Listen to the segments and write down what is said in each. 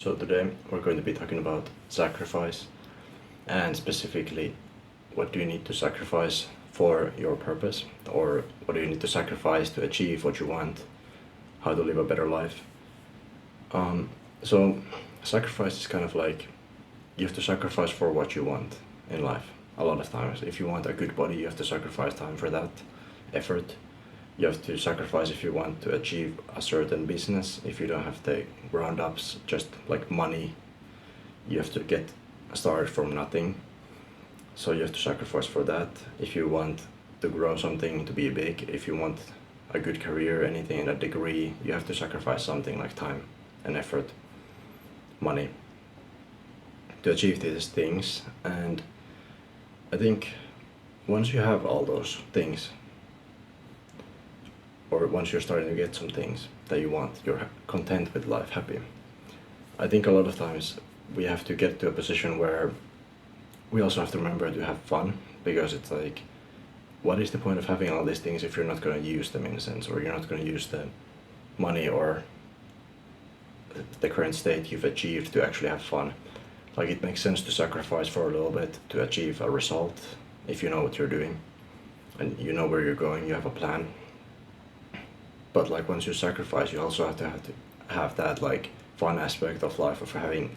So today we're going to be talking about sacrifice and specifically what do you need to sacrifice for your purpose, or what do you need to sacrifice to achieve what you want, how to live a better life. So sacrifice is kind of like you have to sacrifice for what you want in life. A lot of times if you want a good body you have to sacrifice time for that, effort. You have to sacrifice if you want to achieve a certain business. If you don't have the ground ups, just like money, you have to get started from nothing. So you have to sacrifice for that. If you want to grow something to be big, if you want a good career, anything in a degree, you have to sacrifice something like time and effort, money to achieve these things. And I think once you have all those things, or once you're starting to get some things that you want, you're content with life, happy. I think a lot of times we have to get to a position where we also have to remember to have fun, because it's like, what is the point of having all these things if you're not going to use them in a sense, or you're not going to use the money or the current state you've achieved to actually have fun. Like, it makes sense to sacrifice for a little bit to achieve a result if you know what you're doing and you know where you're going, you have a plan. But like, once you sacrifice, you also have that like fun aspect of life of having,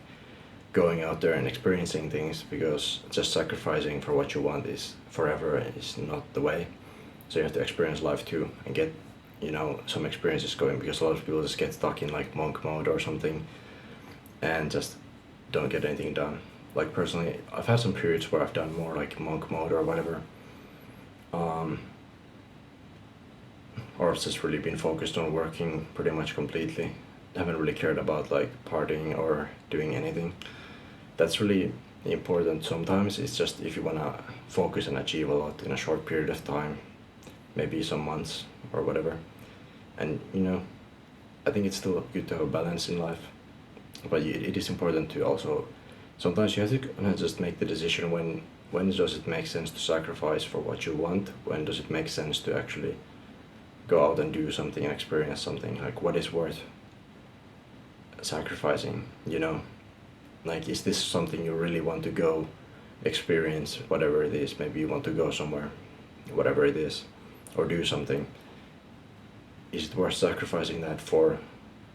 going out there and experiencing things, because just sacrificing for what you want is forever is not the way. So you have to experience life too and get, some experiences going, because a lot of people just get stuck in like monk mode or something and just don't get anything done. Like, personally, I've had some periods where I've done more like monk mode or whatever, or I've just really been focused on working pretty much completely. Haven't really cared about like partying or doing anything. That's really important sometimes. It's just if you wanna focus and achieve a lot in a short period of time, maybe some months or whatever. And I think it's still good to have a balance in life, but it is important to also, sometimes you have to kinda just make the decision when does it make sense to sacrifice for what you want, when does it make sense to actually go out and do something and experience something. Like, what is worth sacrificing, like, is this something you really want to go experience, whatever it is? Maybe you want to go somewhere, whatever it is, or do something. Is it worth sacrificing that for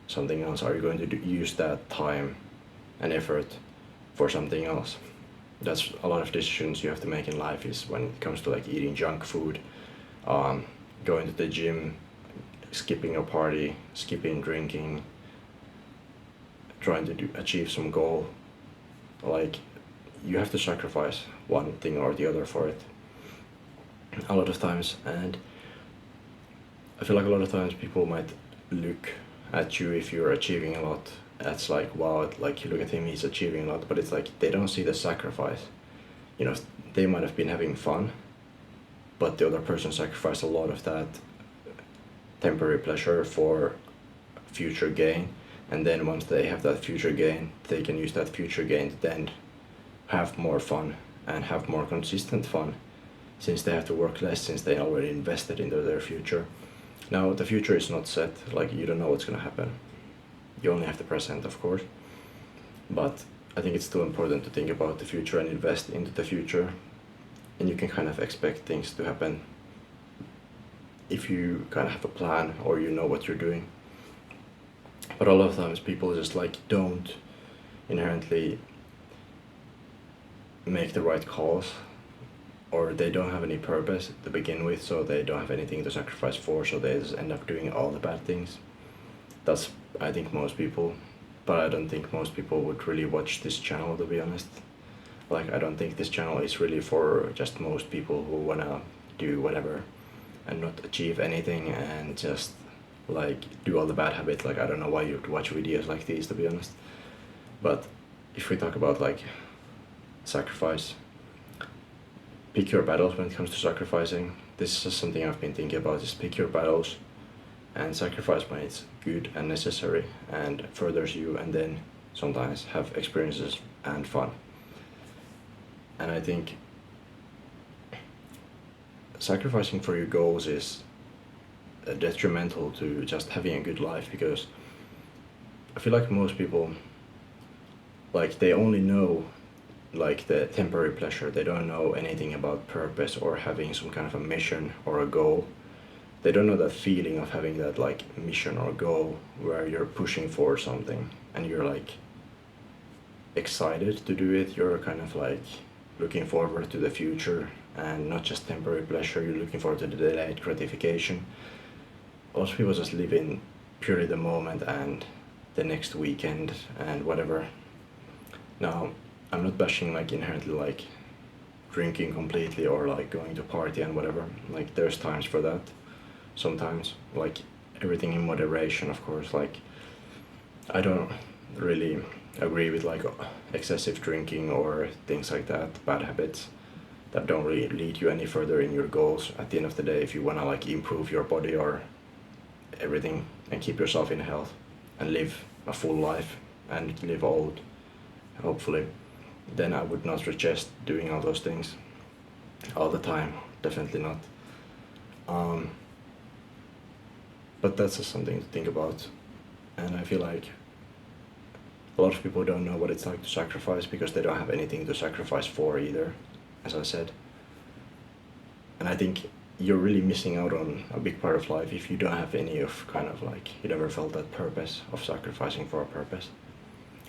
something else? Are you going to use that time and effort for something else? That's a lot of decisions you have to make in life, is when it comes to like eating junk food, going to the gym, skipping a party, skipping drinking, trying to achieve some goal. Like, you have to sacrifice one thing or the other for it a lot of times. And I feel like a lot of times people might look at you if you're achieving a lot. That's like, wow, like, you look at him, he's achieving a lot, but it's like they don't see the sacrifice. They might have been having fun, but the other person sacrificed a lot of that temporary pleasure for future gain. And then once they have that future gain, they can use that future gain to then have more fun and have more consistent fun, since they have to work less, since they already invested into their future. Now, the future is not set, like, you don't know what's going to happen. You only have the present, of course. But I think it's still important to think about the future and invest into the future. And you can kind of expect things to happen if you kind of have a plan or you know what you're doing. But a lot of times people just like don't inherently make the right calls, or they don't have any purpose to begin with, so they don't have anything to sacrifice for, so they just end up doing all the bad things. That's, I think, most people, but I don't think most people would really watch this channel, to be honest. Like, I don't think this channel is really for just most people who wanna do whatever and not achieve anything and just like do all the bad habits. Like, I don't know why you'd watch videos like these, to be honest. But if we talk about like sacrifice, pick your battles when it comes to sacrificing. This is just something I've been thinking about, just pick your battles and sacrifice when it's good and necessary and furthers you, and then sometimes have experiences and fun. And I think sacrificing for your goals is detrimental to just having a good life, because I feel like most people like they only know like the temporary pleasure. They don't know anything about purpose or having some kind of a mission or a goal. They don't know that feeling of having that like mission or goal where you're pushing for something and you're like excited to do it. You're kind of like looking forward to the future and not just temporary pleasure. You're looking forward to the delayed gratification. Most people just live in purely the moment and the next weekend and whatever. Now, I'm not bashing like inherently like drinking completely or like going to party and whatever. Like there's times for that. Sometimes like everything in moderation, of course. Like I don't really agree with like excessive drinking or things like that, bad habits that don't really lead you any further in your goals. At the end of the day, if you want to like improve your body or everything and keep yourself in health and live a full life and live old, hopefully, then I would not suggest doing all those things all the time. Definitely not. But that's just something to think about. And I feel like a lot of people don't know what it's like to sacrifice because they don't have anything to sacrifice for either, as I said. And I think you're really missing out on a big part of life if you don't have any of kind of like, you never felt that purpose of sacrificing for a purpose.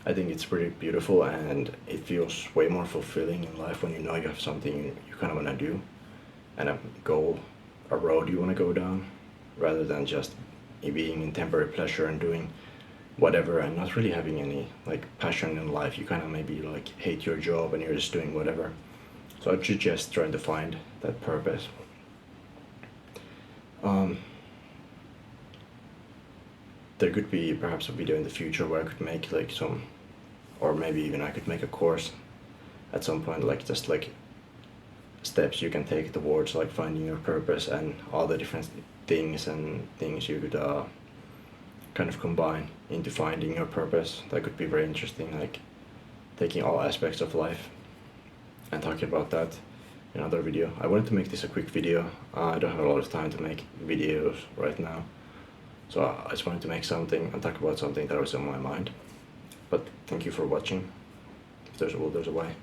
I think it's pretty beautiful and it feels way more fulfilling in life when you know you have something you kind of want to do and a goal, a road you want to go down, rather than just being in temporary pleasure and doing whatever and not really having any like passion in life. You kind of maybe like hate your job and you're just doing whatever. So I'd suggest trying to find that purpose. There could be perhaps a video in the future where I could make like some, or maybe even I could make a course at some point, like just like steps you can take towards like finding your purpose and all the different things and things you could kind of combine into finding your purpose. That could be very interesting, like taking all aspects of life and talking about that in another video. I wanted to make this a quick video. I don't have a lot of time to make videos right now, so I just wanted to make something and talk about something that was on my mind. But thank you for watching. If there's a will, there's a way.